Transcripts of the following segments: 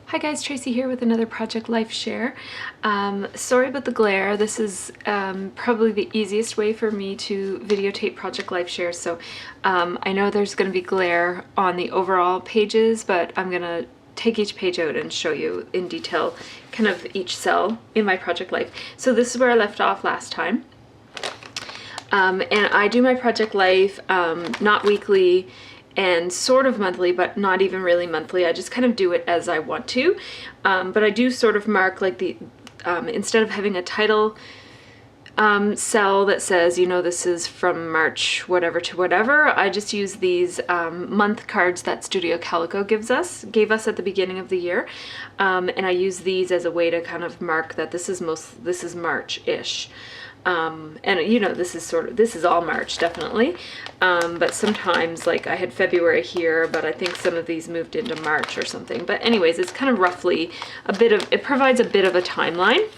Hi guys, Tracy here with another Project Life share. Sorry about the glare. This is probably the easiest way for me to videotape Project Life share. So I know there's going to be glare on the overall pages, but I'm going to take each page out and show you in detail kind of each cell in my Project Life. So this is where I left off last time. And I do my Project Life not weekly and sort of monthly, but not even really monthly. I just kind of do it as I want to. But I do sort of mark like the, instead of having a title cell that says, you know, this is from March whatever to whatever, I just use these month cards that Studio Calico gave us at the beginning of the year. And I use these as a way to kind of mark that this is March-ish. And you know, this is all March, definitely. But sometimes, like I had February here, but I think some of these moved into March or something. But anyways, it's kind of roughly it provides a bit of a timeline.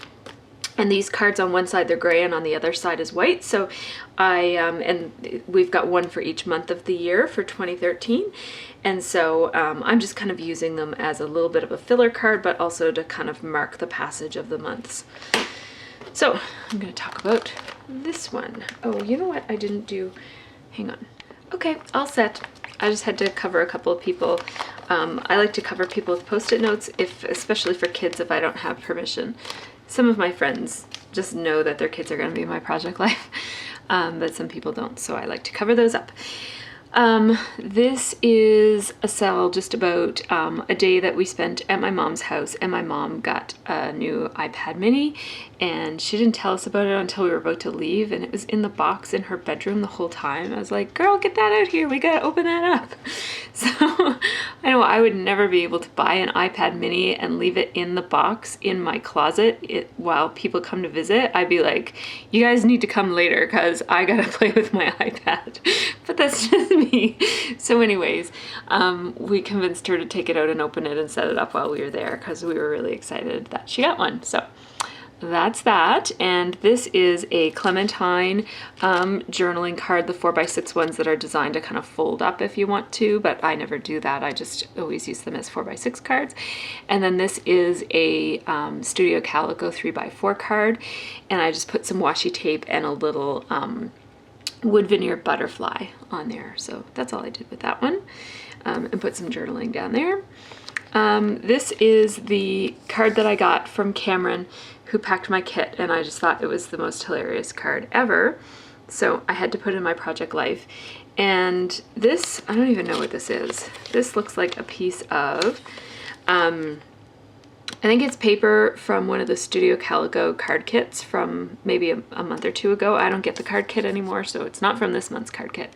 And these cards on one side, they're gray, and on the other side is white. So and we've got one for each month of the year for 2013. And so I'm just kind of using them as a little bit of a filler card, but also to kind of mark the passage of the months. So I'm going to talk about this one. Oh, you know what I didn't do? Hang on. Okay, all set. I just had to cover a couple of people. I like to cover people with Post-it notes, especially for kids, if I don't have permission. Some of my friends just know that their kids are going to be in my Project Life, but some people don't, so I like to cover those up. This is a cell just about a day that we spent at my mom's house, and my mom got a new iPad mini, and she didn't tell us about it until we were about to leave, and it was in the box in her bedroom the whole time. I was like, girl, get that out here, we gotta open that up. So I know I would never be able to buy an iPad mini and leave it in the box in my closet while people come to visit. I'd be like, you guys need to come later because I gotta play with my iPad. But that's just me. So anyways, we convinced her to take it out and open it and set it up while we were there because we were really excited that she got one. So that's that. And this is a Clementine journaling card, the 4x6 ones that are designed to kind of fold up if you want to, but I never do that. I just always use them as 4x6 cards. And then this is a Studio Calico 3x4 card, and I just put some washi tape and a little wood veneer butterfly on there. So that's all I did with that one, and put some journaling down there. This is the card that I got from Cameron, who packed my kit, and I just thought it was the most hilarious card ever. So I had to put in my Project Life. And this, I don't even know what this is. This looks like a piece of, I think it's paper from one of the Studio Calico card kits from maybe a month or two ago. I don't get the card kit anymore, so it's not from this month's card kit.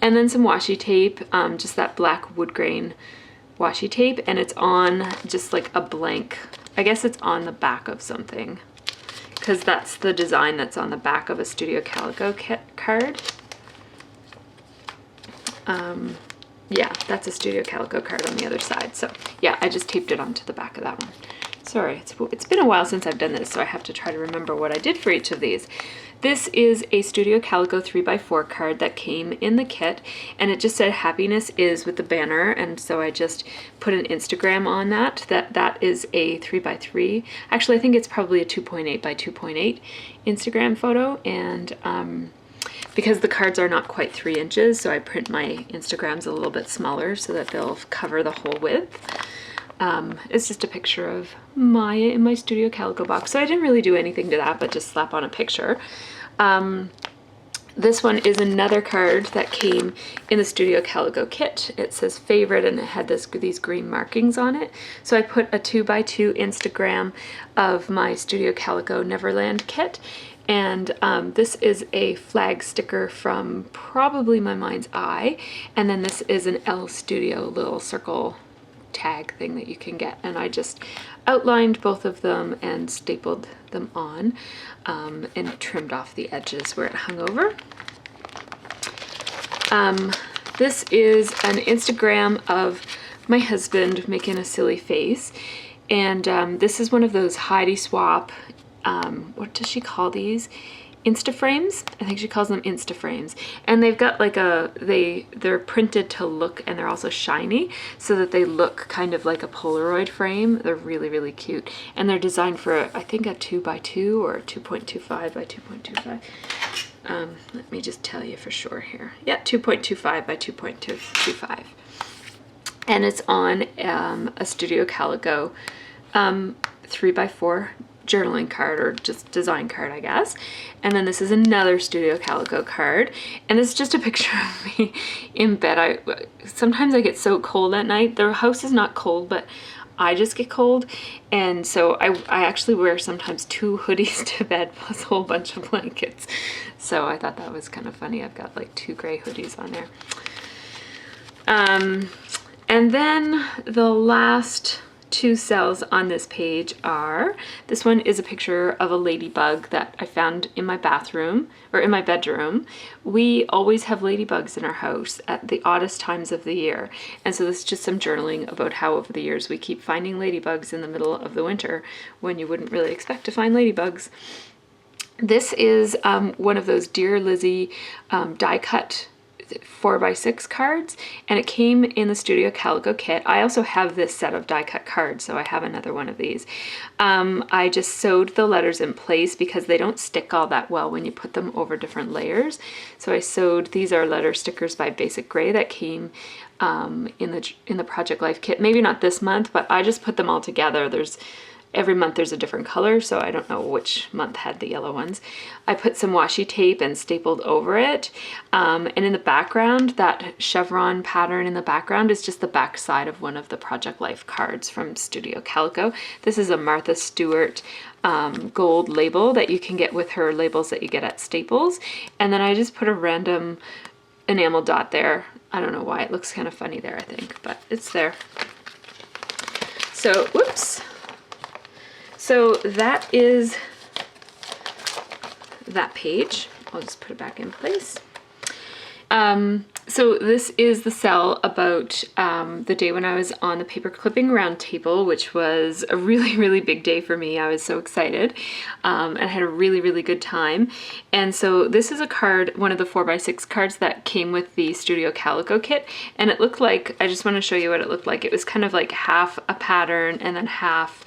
And then some washi tape, just that black wood grain washi tape, and it's on just like a blank, I guess it's on the back of something, because that's the design that's on the back of a Studio Calico kit card. Yeah, that's a Studio Calico card on the other side. So yeah, I just taped it onto the back of that one. Sorry, it's been a while since I've done this, so I have to try to remember what I did for each of these. This is a Studio Calico 3x4 card that came in the kit, and it just said happiness is with the banner, and so I just put an Instagram on that. That is a 3x3. Actually, I think it's probably a 2.8 by 2.8 Instagram photo, and because the cards are not quite 3 inches, so I print my Instagrams a little bit smaller so that they'll cover the whole width. It's just a picture of Maya in my Studio Calico box. So I didn't really do anything to that, but just slap on a picture. This one is another card that came in the Studio Calico kit. It says favorite, and it had these green markings on it. So I put a 2x2 Instagram of my Studio Calico Neverland kit. And this is a flag sticker from probably My Mind's Eye. And then this is an L Studio little circle tag thing that you can get, and I just outlined both of them and stapled them on, and trimmed off the edges where it hung over. This is an Instagram of my husband making a silly face, and this is one of those Heidi Swapp, what does she call these? Instaframes. I think she calls them Instaframes. And they've got like they're printed to look, and they're also shiny so that they look kind of like a Polaroid frame. They're really, really cute. And they're designed for, I think, a 2x2 or 2.25 by 2.25. Let me just tell you for sure here. Yeah, 2.25 by 2.25. And it's on a Studio Calico 3x4 journaling card, or just design card, I guess. And then this is another Studio Calico card, and it's just a picture of me in bed. Sometimes I get so cold at night. The house is not cold, but I just get cold, and so I actually wear sometimes 2 hoodies to bed plus a whole bunch of blankets. So I thought that was kind of funny. I've got like 2 gray hoodies on there. And then the last 2 cells on this page are, this one is a picture of a ladybug that I found in my bathroom, or in my bedroom. We always have ladybugs in our house at the oddest times of the year. And so this is just some journaling about how over the years we keep finding ladybugs in the middle of the winter when you wouldn't really expect to find ladybugs. This is one of those Dear Lizzie die cut 4x6 cards, and it came in the Studio Calico kit. I also have this set of die cut cards, so I have another one of these. I just sewed the letters in place because they don't stick all that well when you put them over different layers. So I sewed, these are letter stickers by Basic Gray that came in the Project Life kit. Maybe not this month, but I just put them all together. Every month there's a different color, so I don't know which month had the yellow ones. I put some washi tape and stapled over it. And in the background, that chevron pattern in the background is just the back side of one of the Project Life cards from Studio Calico. This is a Martha Stewart gold label that you can get with her labels that you get at Staples. And then I just put a random enamel dot there. I don't know why, it looks kind of funny there, I think, but it's there. So, whoops. So that is that page. I'll just put it back in place. So this is the cell about the day when I was on the paper clipping round table, which was a really, really big day for me. I was so excited and I had a really, really good time. And so this is a card, one of the 4x6 cards that came with the Studio Calico kit. And it looked like, I just want to show you what it looked like. It was kind of like half a pattern and then half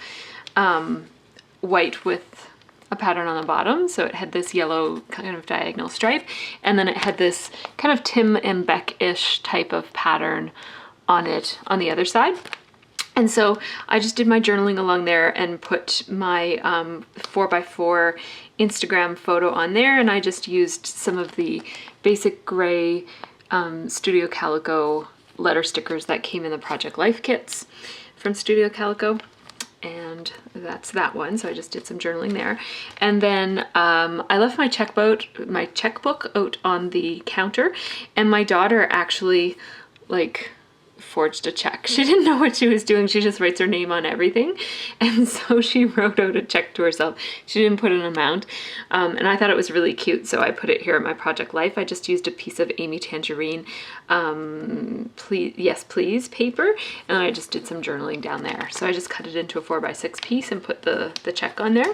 white with a pattern on the bottom. So it had this yellow kind of diagonal stripe, and then it had this kind of Tim and Beck-ish type of pattern on it on the other side. And so I just did my journaling along there and put my 4x4 Instagram photo on there, and I just used some of the Basic Gray Studio Calico letter stickers that came in the Project Life kits from Studio Calico. And that's that one. So I just did some journaling there. And then I left my checkbook out on the counter, and my daughter actually like forged a check. She didn't know what she was doing. She just writes her name on everything. And so she wrote out a check to herself. She didn't put an amount. And I thought it was really cute. So I put it here at my Project Life. I just used a piece of Amy Tangerine Yes Please paper. And I just did some journaling down there. So I just cut it into a 4x6 piece and put the check on there.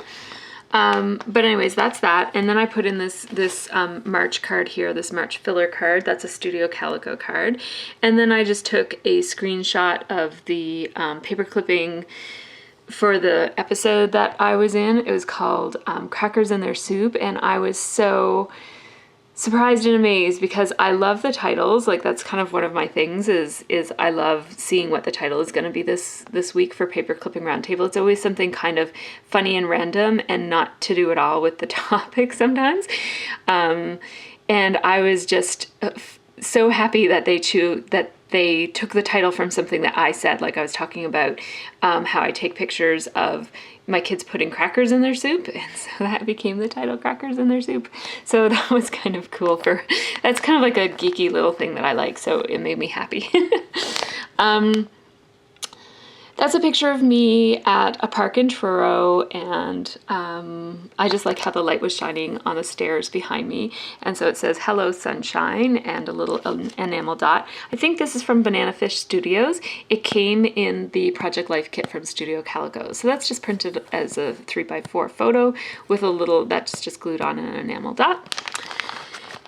But anyways, that's that. And then I put in this March card here, this March filler card. That's a Studio Calico card. And then I just took a screenshot of the paper clipping for the episode that I was in. It was called Crackers in Their Soup. And I was so surprised and amazed because I love the titles. Like, that's kind of one of my things is I love seeing what the title is going to be this week for Paper Clipping Roundtable. It's always something kind of funny and random and not to do at all with the topic sometimes. And I was just so happy that they took the title from something that I said. Like, I was talking about how I take pictures of my kids putting crackers in their soup, and so that became the title, Crackers in Their Soup. So that was kind of cool. That's kind of like a geeky little thing that I like, so it made me happy. Then That's a picture of me at a park in Truro, and I just like how the light was shining on the stairs behind me. And so it says "Hello Sunshine" and a little enamel dot. I think this is from Banana Fish Studios. It came in the Project Life kit from Studio Calico. So that's just printed as a 3x4 photo with a little, that's just glued on an enamel dot.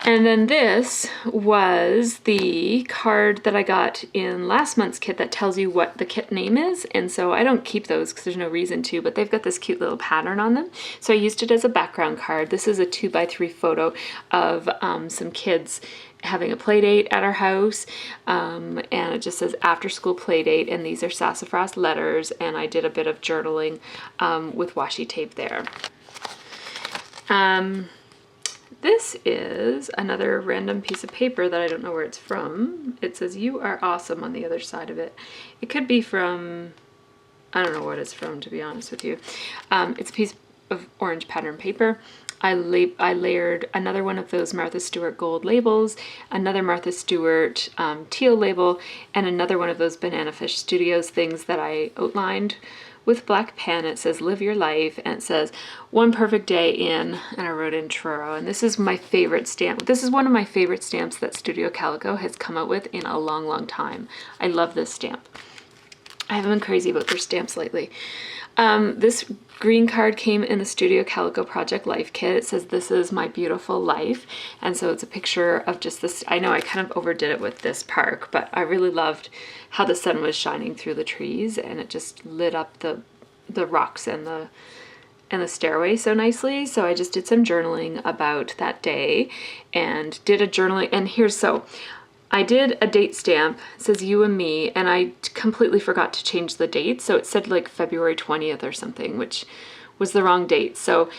And then this was the card that I got in last month's kit that tells you what the kit name is. And so I don't keep those because there's no reason to, but they've got this cute little pattern on them. So I used it as a background card. This is a 2x3 photo of some kids having a play date at our house. And it just says after school play date. And these are sassafras letters. And I did a bit of journaling with washi tape there. This is another random piece of paper that I don't know where it's from. It says "You are awesome" on the other side of it. It could be from, I don't know what it's from, to be honest with you. It's a piece of orange pattern paper. I layered another one of those Martha Stewart gold labels, another Martha Stewart teal label, and another one of those Banana Fish Studios things that I outlined with black pen. It says "Live Your Life," and it says "One perfect day in," and I wrote in Truro. And this is my favorite stamp. This is one of my favorite stamps that Studio Calico has come out with in a long, long time. I love this stamp. I haven't been crazy about their stamps lately. This green card came in the Studio Calico Project Life kit. It says "This is my beautiful life." And so it's a picture of just this. I know I kind of overdid it with this park, but I really loved how the sun was shining through the trees and it just lit up the rocks and the stairway so nicely. So I just did some journaling about that day and did a journaling. And I did a date stamp. It says "You and Me," and I completely forgot to change the date. So it said like February 20th or something, which was the wrong date. So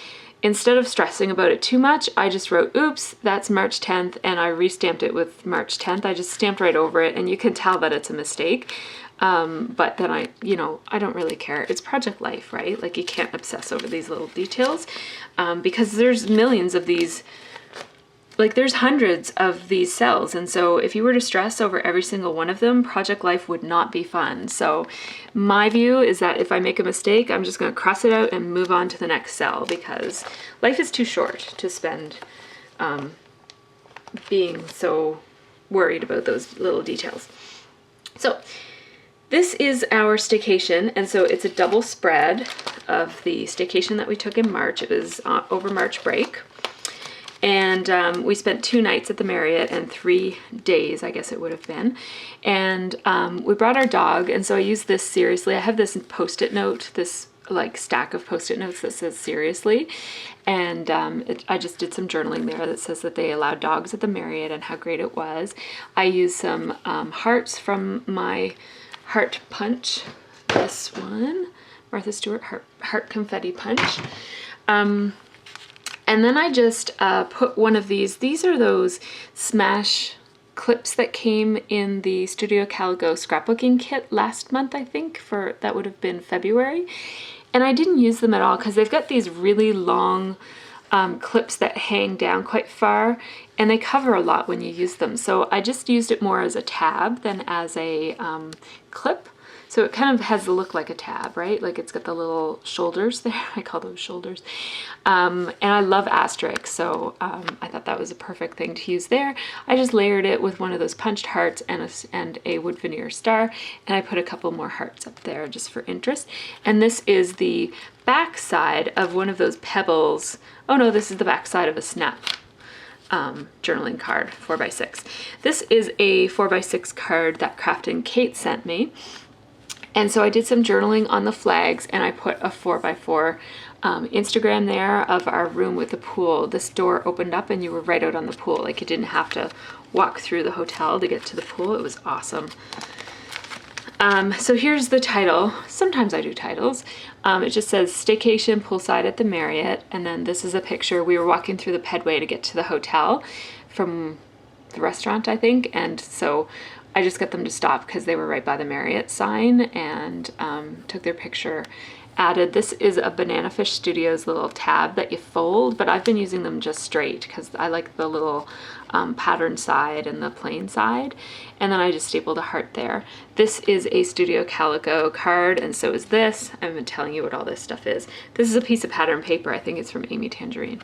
instead of stressing about it too much, I just wrote, "Oops, that's March 10th," and I restamped it with March 10th. I just stamped right over it, and you can tell that it's a mistake. But then I don't really care. It's Project Life, right? Like, you can't obsess over these little details because there's millions of these. Like, there's hundreds of these cells, and so if you were to stress over every single one of them, Project Life would not be fun. So my view is that if I make a mistake, I'm just going to cross it out and move on to the next cell, because life is too short to spend being so worried about those little details. So this is our staycation, and so it's a double spread of the staycation that we took in March. It was over March break. And we spent 2 nights at the Marriott and 3 days, I guess it would have been. And we brought our dog, and so I used this seriously. I have this Post-it note, this like stack of Post-it notes that says "Seriously." And I just did some journaling there that says that they allowed dogs at the Marriott and how great it was. I used some hearts from my Heart Punch. This one, Martha Stewart Heart Confetti Punch. And then I just put one of these are those smash clips that came in the Studio Calico scrapbooking kit last month, I think, that would have been February. And I didn't use them at all because they've got these really long clips that hang down quite far, and they cover a lot when you use them. So I just used it more as a tab than as a clip. So it kind of has the look like a tab, right? Like, it's got the little shoulders there. I call those shoulders. And I love asterisks, so I thought that was a perfect thing to use there. I just layered it with one of those punched hearts and a wood veneer star, and I put a couple more hearts up there just for interest. And this is the back side of one of those pebbles. Oh no, this is the back side of a Snap journaling card, 4x6. This is a 4x6 card that Craftin' Kate sent me. And so I did some journaling on the flags, and I put a 4x4 Instagram there of our room with the pool. This door opened up and you were right out on the pool. Like, you didn't have to walk through the hotel to get to the pool. It was awesome. So here's the title. Sometimes I do titles. It just says "Staycation Poolside at the Marriott." And then this is a picture. We were walking through the pedway to get to the hotel from the restaurant, I think. And so I just got them to stop because they were right by the Marriott sign, and took their picture. added, this is a Banana Fish Studios little tab that you fold, but I've been using them just straight because I like the little pattern side and the plain side. And then I just stapled a heart there. This is a Studio Calico card, and so is this. I've been telling you what all this stuff is. This is a piece of pattern paper. I think it's from Amy Tangerine.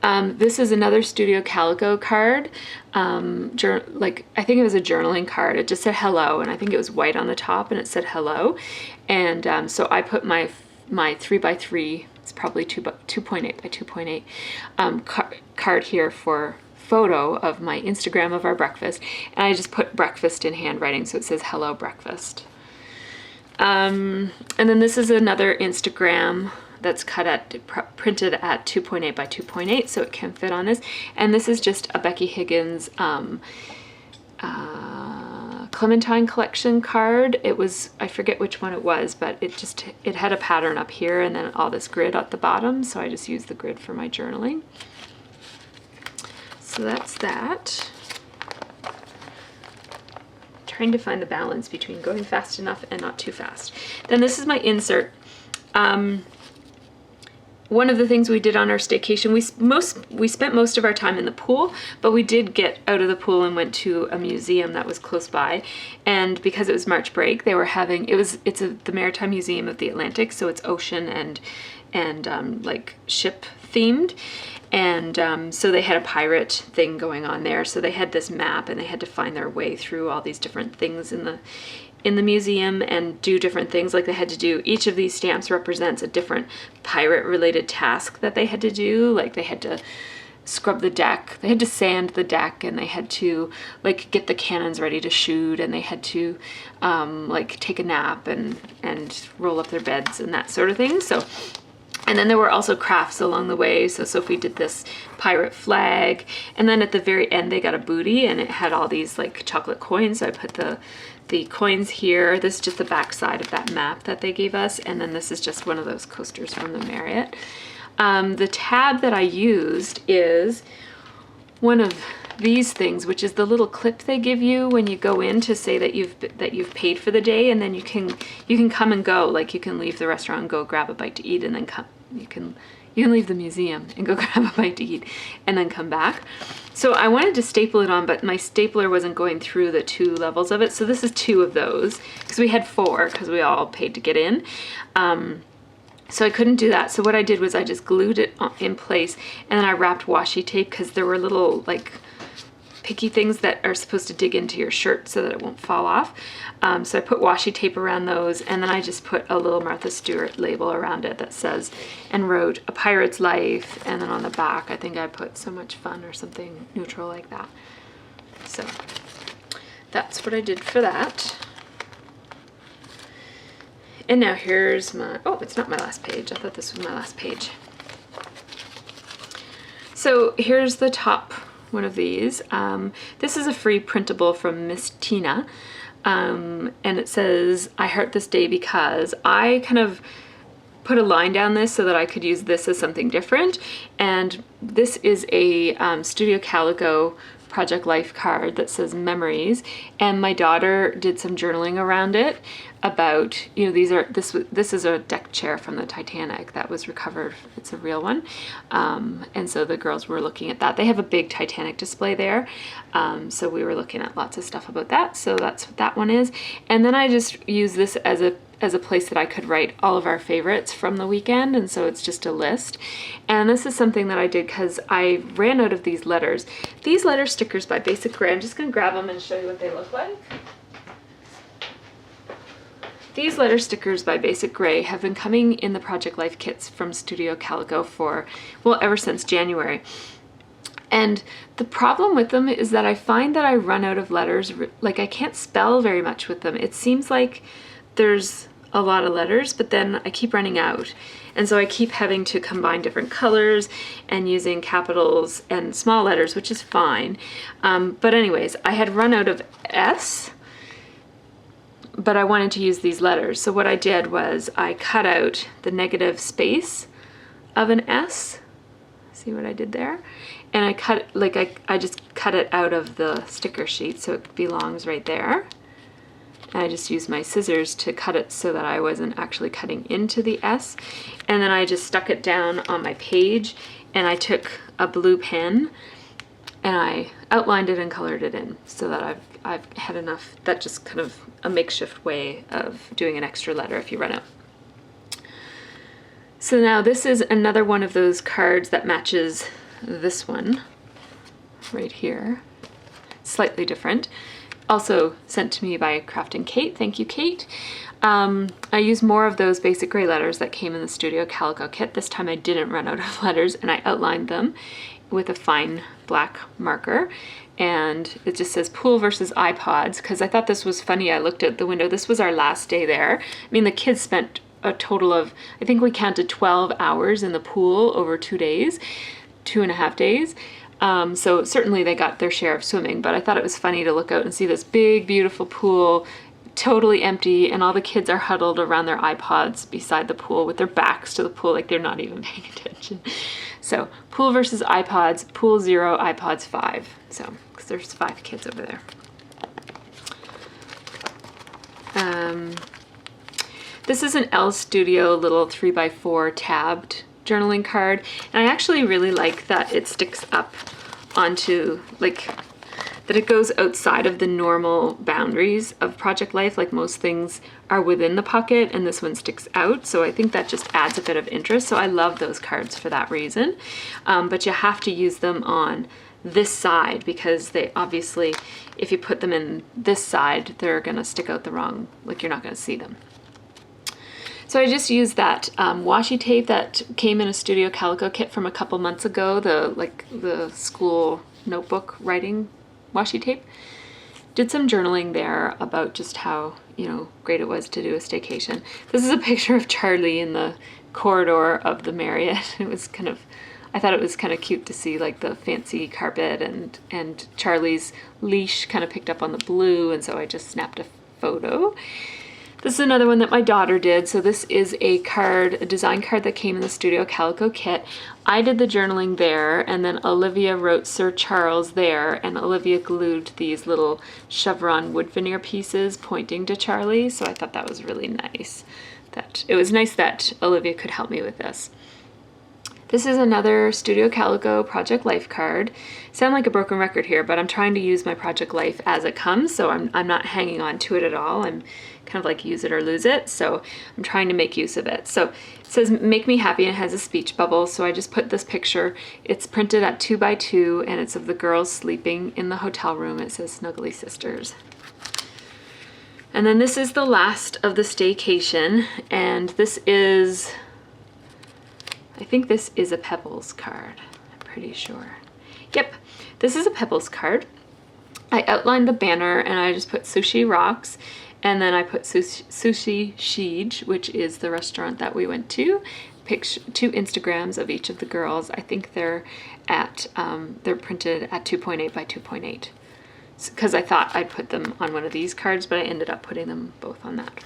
This is another Studio Calico card, like I think it was a journaling card. It just said hello, and I think it was white on the top and it said hello. And so I put my 3x3, it's probably 2.8 by 2.8 card here for photo of my Instagram of our breakfast, and I just put breakfast in handwriting, so it says hello breakfast. And then this is another Instagram that's printed at 2.8 by 2.8, so it can fit on this. And this is just a Becky Higgins Clementine collection card. It was, I forget which one it was, but it had a pattern up here and then all this grid at the bottom, so I just used the grid for my journaling. So that's that. Trying to find the balance between going fast enough and not too fast. Then this is my insert. One of the things we did on our staycation, we spent most of our time in the pool, but we did get out of the pool and went to a museum that was close by. And because it was March break, they were having, it's the Maritime Museum of the Atlantic, so it's ocean and like ship themed. And so they had a pirate thing going on there. So they had this map and they had to find their way through all these different things in the museum and do different things. Like they had to do, each of these stamps represents a different pirate related task that they had to do. Like they had to scrub the deck, they had to sand the deck, and they had to like get the cannons ready to shoot, and they had to like take a nap and roll up their beds and that sort of thing. So, and then there were also crafts along the way. So Sophie did this pirate flag, and then at the very end they got a booty and it had all these like chocolate coins. So I put the coins here. This is just the back side of that map that they gave us, and then this is just one of those coasters from the Marriott. The tab that I used is one of these things, which is the little clip they give you when you go in to say that you've paid for the day, and then you can come and go. Like you can leave the restaurant and go grab a bite to eat, and then you can leave the museum and go grab a bite to eat and then come back. So I wanted to staple it on, but my stapler wasn't going through the 2 levels of it. So this is 2 of those because we had 4 because we all paid to get in. So I couldn't do that. So what I did was I just glued it in place, and then I wrapped washi tape because there were little like picky things that are supposed to dig into your shirt so that it won't fall off. So I put washi tape around those, and then I just put a little Martha Stewart label around it that says, and wrote A Pirate's Life, and then on the back I think I put So Much Fun or something neutral like that. So that's what I did for that. And now here's my, oh, it's not my last page. I thought this was my last page. So here's the top one of these. This is a free printable from Miss Tina. And it says, I heart this day because I kind of put a line down this so that I could use this as something different. And this is a Studio Calico Project Life card that says memories, and my daughter did some journaling around it about, you know, this is a deck chair from the Titanic that was recovered. It's a real one. And so the girls were looking at that. They have a big Titanic display there. So we were looking at lots of stuff about that. So that's what that one is. And then I just use this as a place that I could write all of our favorites from the weekend, and so it's just a list. And this is something that I did because I ran out of these letters. These letter stickers by Basic Grey, I'm just going to grab them and show you what they look like. These letter stickers by Basic Grey have been coming in the Project Life kits from Studio Calico for, well, ever since January. And the problem with them is that I find that I run out of letters, like I can't spell very much with them. It seems like there's a lot of letters, but then I keep running out. And so I keep having to combine different colors and using capitals and small letters, which is fine. But anyways, I had run out of S, but I wanted to use these letters. So what I did was I cut out the negative space of an S. See what I did there? And I cut, like I just cut it out of the sticker sheet so it belongs right there. and I just used my scissors to cut it so that I wasn't actually cutting into the S. And then I just stuck it down on my page, and I took a blue pen and I outlined it and colored it in so that I've had enough. That's just kind of a makeshift way of doing an extra letter if you run out. So now this is another one of those cards that matches this one right here. Slightly different. Also sent to me by Crafting Kate. Thank you, Kate. I used more of those basic gray letters that came in the Studio Calico kit. This time I didn't run out of letters, and I outlined them with a fine black marker. And it just says pool versus iPods, because I thought this was funny. I looked at the window. This was our last day there. I mean, the kids spent a total of, I think we counted 12 hours in the pool over 2 days, 2.5 days. So certainly they got their share of swimming, but I thought it was funny to look out and see this big, beautiful pool, totally empty, and all the kids are huddled around their iPods beside the pool with their backs to the pool, like they're not even paying attention. So pool versus iPods, pool 0, iPods 5. So, because there's 5 kids over there. This is an Elle Studio little 3x4 tabbed journaling card, and I actually really like that it sticks up onto, like, that it goes outside of the normal boundaries of Project Life. Like most things are within the pocket, and this one sticks out, so I think that just adds a bit of interest. So I love those cards for that reason, but you have to use them on this side because they obviously, if you put them in this side, they're gonna stick out the wrong, like you're not gonna see them. So I just used that washi tape that came in a Studio Calico kit from a couple months ago, the school notebook writing washi tape. Did some journaling there about just how, you know, great it was to do a staycation. This is a picture of Charlie in the corridor of the Marriott. It was kind of, I thought it was kind of cute to see like the fancy carpet and Charlie's leash kind of picked up on the blue, and so I just snapped a photo. This is another one that my daughter did. So this is a card, a design card that came in the Studio Calico kit. I did the journaling there, and then Olivia wrote Sir Charles there, and Olivia glued these little chevron wood veneer pieces pointing to Charlie. So I thought that was really nice. That it was nice that Olivia could help me with this. This is another Studio Calico Project Life card. Sound like a broken record here, but I'm trying to use my Project Life as it comes, so I'm not hanging on to it at all. I'm kind of like use it or lose it, so I'm trying to make use of it. So it says make me happy, and it has a speech bubble, so I just put this picture. It's printed at 2x2, and it's of the girls sleeping in the hotel room. It says Snuggly Sisters. And then this is the last of the staycation, and this is, I think this is a Pebbles card, I'm pretty sure. Yep, this is a Pebbles card. I outlined the banner and I just put Sushi Rocks, and then I put Sushi Shige, which is the restaurant that we went to. Two Instagrams of each of the girls. I think they're at, they're printed at 2.8 by 2.8. Because I thought I'd put them on one of these cards, but I ended up putting them both on that.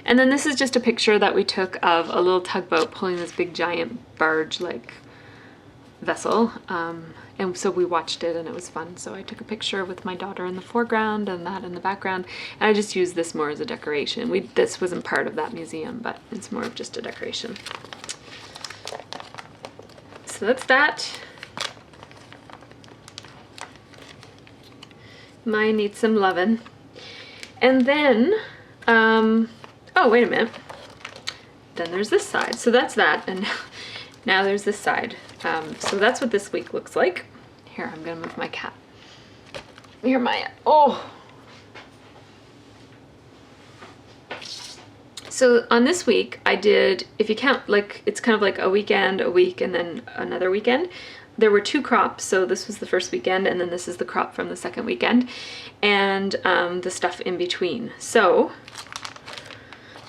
And then this is just a picture that we took of a little tugboat pulling this big giant barge-like vessel. And so we watched it and it was fun. So I took a picture with my daughter in the foreground and that in the background. And I just used this more as a decoration. This wasn't part of that museum, but it's more of just a decoration. So that's that. Mine needs some lovin'. And then, oh, wait a minute. Then there's this side. So that's that. And now there's this side. So that's what this week looks like. Here, I'm gonna move my cat. Here, Maya. Oh! So on this week, I did, if you count, like, it's kind of like a weekend, a week, and then another weekend. There were 2 crops, so this was the first weekend, and then this is the crop from the second weekend, and the stuff in between. So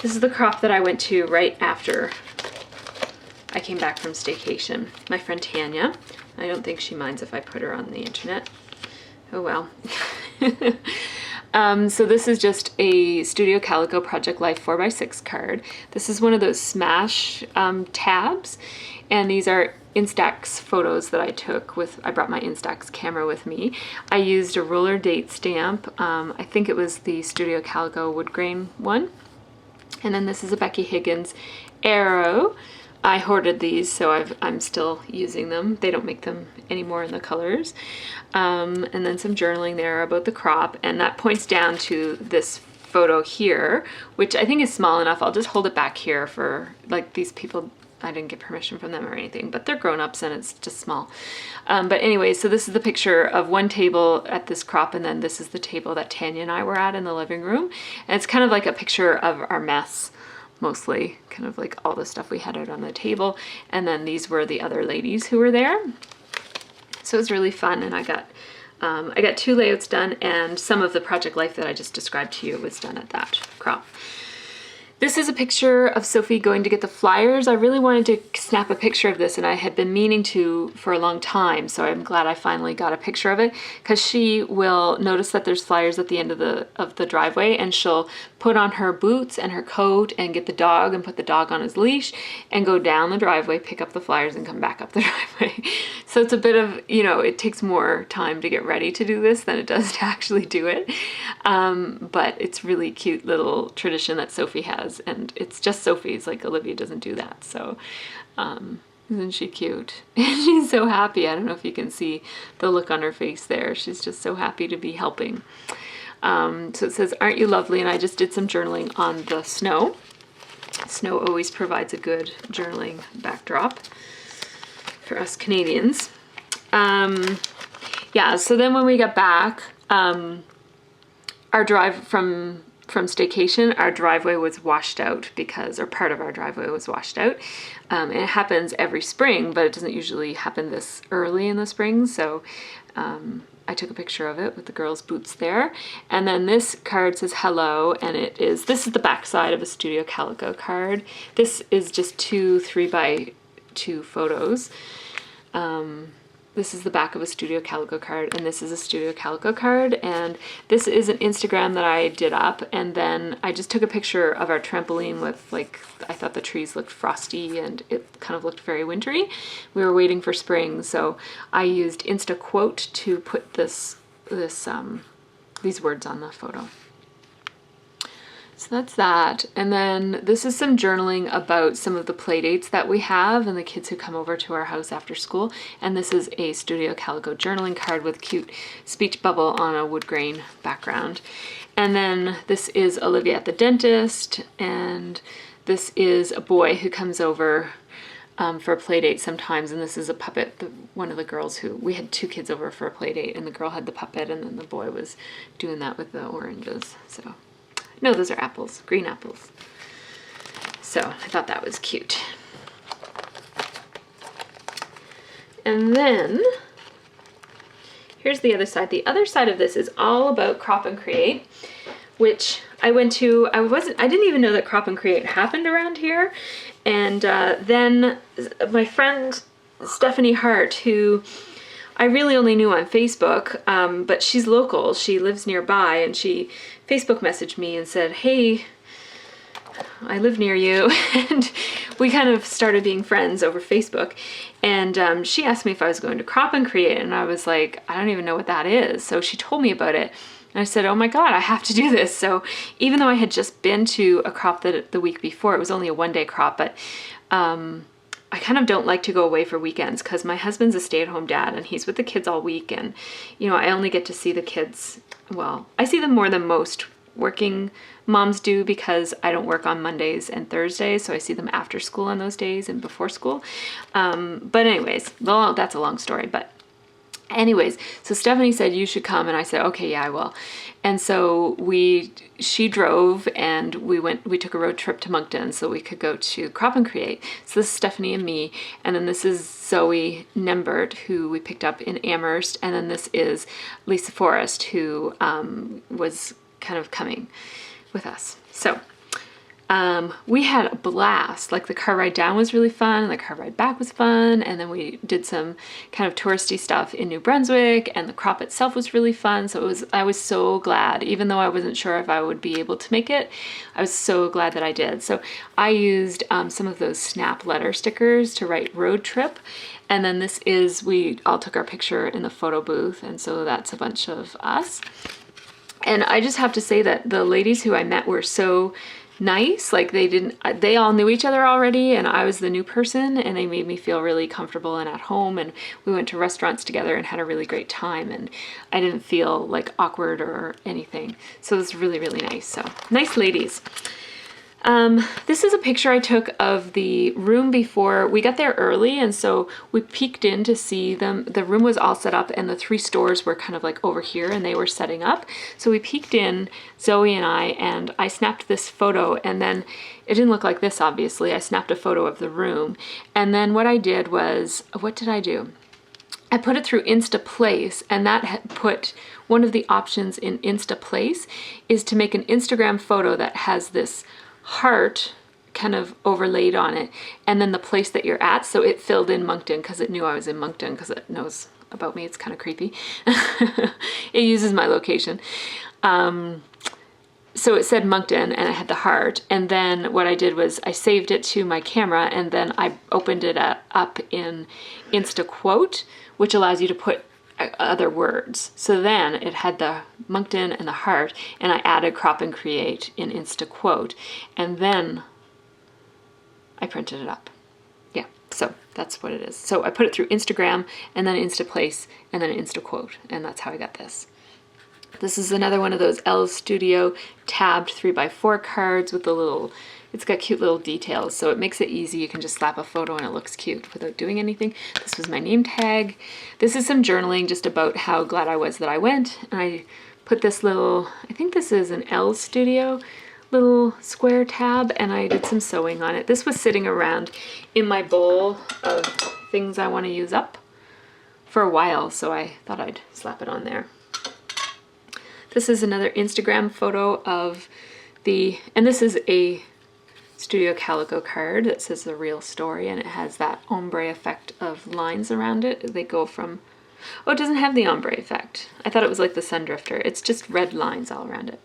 this is the crop that I went to right after I came back from staycation. My friend Tanya. I don't think she minds if I put her on the internet. Oh well. So this is just a Studio Calico Project Life 4x6 card. This is one of those smash tabs, and these are Instax photos that I took with, I brought my Instax camera with me. I used a roller date stamp. I think it was the Studio Calico wood grain one. And then this is a Becky Higgins arrow. I hoarded these, so I'm still using them. They don't make them anymore in the colors. And then some journaling there about the crop, and that points down to this photo here, which I think is small enough. I'll just hold it back here for, like, these people, I didn't get permission from them or anything, but they're grown-ups and it's just small. But anyway, so this is the picture of one table at this crop, and then this is the table that Tanya and I were at in the living room. And it's kind of like a picture of our mess, mostly, kind of like all the stuff we had out on the table. And then these were the other ladies who were there. So it was really fun, and I got 2 layouts done, and some of the project life that I just described to you was done at that crop. This is a picture of Sophie going to get the flyers. I really wanted to snap a picture of this, and I had been meaning to for a long time, so I'm glad I finally got a picture of it, because she will notice that there's flyers at the end of the driveway, and she'll put on her boots and her coat and get the dog and put the dog on his leash and go down the driveway, pick up the flyers, and come back up the driveway. So it's a bit of, you know, it takes more time to get ready to do this than it does to actually do it. But it's really cute little tradition that Sophie has. And it's just Sophie's, like Olivia doesn't do that. So isn't she cute? And she's so happy. I don't know if you can see the look on her face there. She's just so happy to be helping. So it says, "Aren't you lovely?" And I just did some journaling on the snow. Snow always provides a good journaling backdrop for us Canadians. Yeah, so then when we got back, our drive from staycation, our driveway was washed out because, or part of our driveway was washed out. And it happens every spring, but it doesn't usually happen this early in the spring. So I took a picture of it with the girls' boots there. And then this card says hello, and this is the back side of a Studio Calico card. This is just 2 3x2 photos. This is the back of a Studio Calico card, and this is a Studio Calico card, and this is an Instagram that I did up, and then I just took a picture of our trampoline with, like, I thought the trees looked frosty and it kind of looked very wintry. We were waiting for spring, so I used InstaQuote to put these words on the photo. So that's that. And then this is some journaling about some of the play dates that we have and the kids who come over to our house after school. And this is a Studio Calico journaling card with cute speech bubble on a wood grain background. And then this is Olivia at the dentist, and this is a boy who comes over for a play date sometimes, and this is a puppet. One of the girls we had 2 kids over for a play date, and the girl had the puppet, and then the boy was doing that with the oranges. So, no, those are apples, green apples. So I thought that was cute. And then here's the other side. The other side of this is all about Crop and Create, which I went to. I didn't even know that Crop and Create happened around here. And then my friend Stephanie Hart, who I really only knew on Facebook, but she's local, she lives nearby, and she Facebook messaged me and said, "Hey, I live near you." And we kind of started being friends over Facebook. And she asked me if I was going to Crop and Create, and I was like, I don't even know what that is. So she told me about it. And I said, oh my God, I have to do this. So even though I had just been to a crop the week before, it was only a 1-day crop, but I kind of don't like to go away for weekends because my husband's a stay-at-home dad and he's with the kids all week. And, you know, I only get to see the kids, well, I see them more than most working moms do because I don't work on Mondays and Thursdays. So I see them after school on those days and before school. But anyways, well, that's a long story, but anyways, so Stephanie said, you should come. And I said, okay, yeah, I will. And so she drove and we took a road trip to Moncton so we could go to Crop and Create. So this is Stephanie and me. And then this is Zoe Nembert, who we picked up in Amherst. And then this is Lisa Forrest, who was kind of coming with us. So We had a blast. Like the car ride down was really fun, and the car ride back was fun, and then we did some kind of touristy stuff in New Brunswick, and the crop itself was really fun. So I was so glad, even though I wasn't sure if I would be able to make it, I was so glad that I did. So I used some of those snap letter stickers to write road trip. And then this is, we all took our picture in the photo booth, and so that's a bunch of us. And I just have to say that the ladies who I met were so nice. Like they all knew each other already, and I was the new person, and they made me feel really comfortable and at home, and we went to restaurants together and had a really great time, and I didn't feel like awkward or anything. So it was really, really nice. So nice ladies. This is a picture I took of the room before we got there early, and so we peeked in to see them. The room was all set up, and the 3 stores were kind of like over here, and they were setting up. So we peeked in, Zoe and I snapped this photo, and then it didn't look like this, obviously. I snapped a photo of the room, and then what I did was, what did I do? I put it through Instaplace, and that put one of the options in Instaplace is to make an Instagram photo that has this heart kind of overlaid on it, and then the place that you're at. So it filled in Moncton because it knew I was in Moncton because it knows about me. It's kind of creepy. It uses my location. So it said Moncton, and it had the heart. And then what I did was I saved it to my camera, and then I opened it up in InstaQuote, which allows you to put other words. So then it had the Moncton and the heart, and I added crop and create in InstaQuote, and then I printed it up. Yeah, so that's what it is. So I put it through Instagram, and then Instaplace, and then InstaQuote, and that's how I got this. This is another one of those Elle Studio tabbed 3x4 cards with the little, it's got cute little details, so it makes it easy. You can just slap a photo and it looks cute without doing anything. This was my name tag. This is some journaling just about how glad I was that I went. And I put this little, I think this is an Elle Studio little square tab, and I did some sewing on it. This was sitting around in my bowl of things I want to use up for a while, so I thought I'd slap it on there. This is another Instagram photo of and this is a Studio Calico card that says The Real Story, and it has that ombre effect of lines around it. They go from, oh, it doesn't have the ombre effect. I thought it was like the Sundrifter. It's just red lines all around it.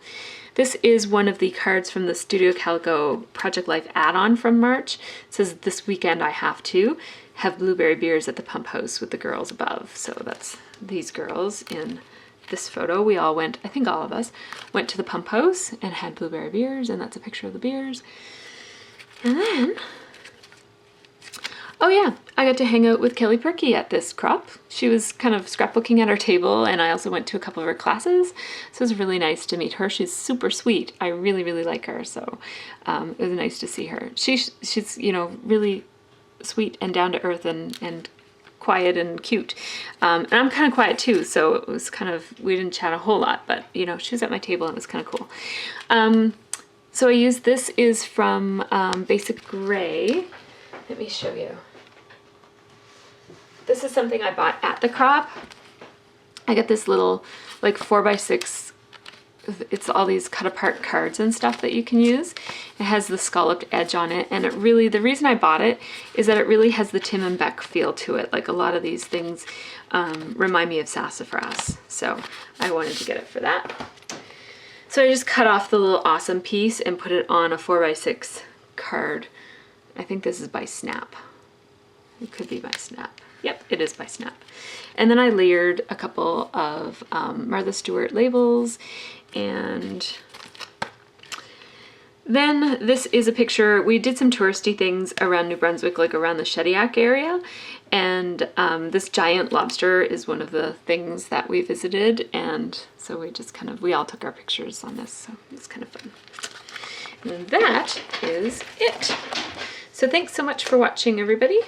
This is one of the cards from the Studio Calico Project Life add-on from March. It says, this weekend I have to have blueberry beers at the pump house with the girls above. So that's these girls in this photo. We all went, I think all of us, went to the pump house and had blueberry beers, and that's a picture of the beers. And then, oh yeah, I got to hang out with Kelly Perky at this crop. She was kind of scrapbooking at our table, and I also went to a couple of her classes, so it was really nice to meet her. She's super sweet. I really, really like her, so it was nice to see her. She's you know, really sweet and down to earth and quiet and cute. And I'm kind of quiet too, so it was kind of, we didn't chat a whole lot, but you know, she was at my table and it was kind of cool. So I used, this is from Basic Gray. Let me show you. This is something I bought at the crop. I got this little like 4x6, it's all these cut apart cards and stuff that you can use. It has the scalloped edge on it, and it really, the reason I bought it is that it really has the Tim and Beck feel to it. Like a lot of these things remind me of Sassafras, so I wanted to get it for that. So I just cut off the little awesome piece and put it on a 4x6 card. I think this is by Snap. It could be by Snap. Yep, it is by Snap. And then I layered a couple of Martha Stewart labels, and then this is a picture. We did some touristy things around New Brunswick, like around the Shediac area, and this giant lobster is one of the things that we visited, and so we just kind of, we all took our pictures on this, so it's kind of fun. And that is it. So thanks so much for watching, everybody.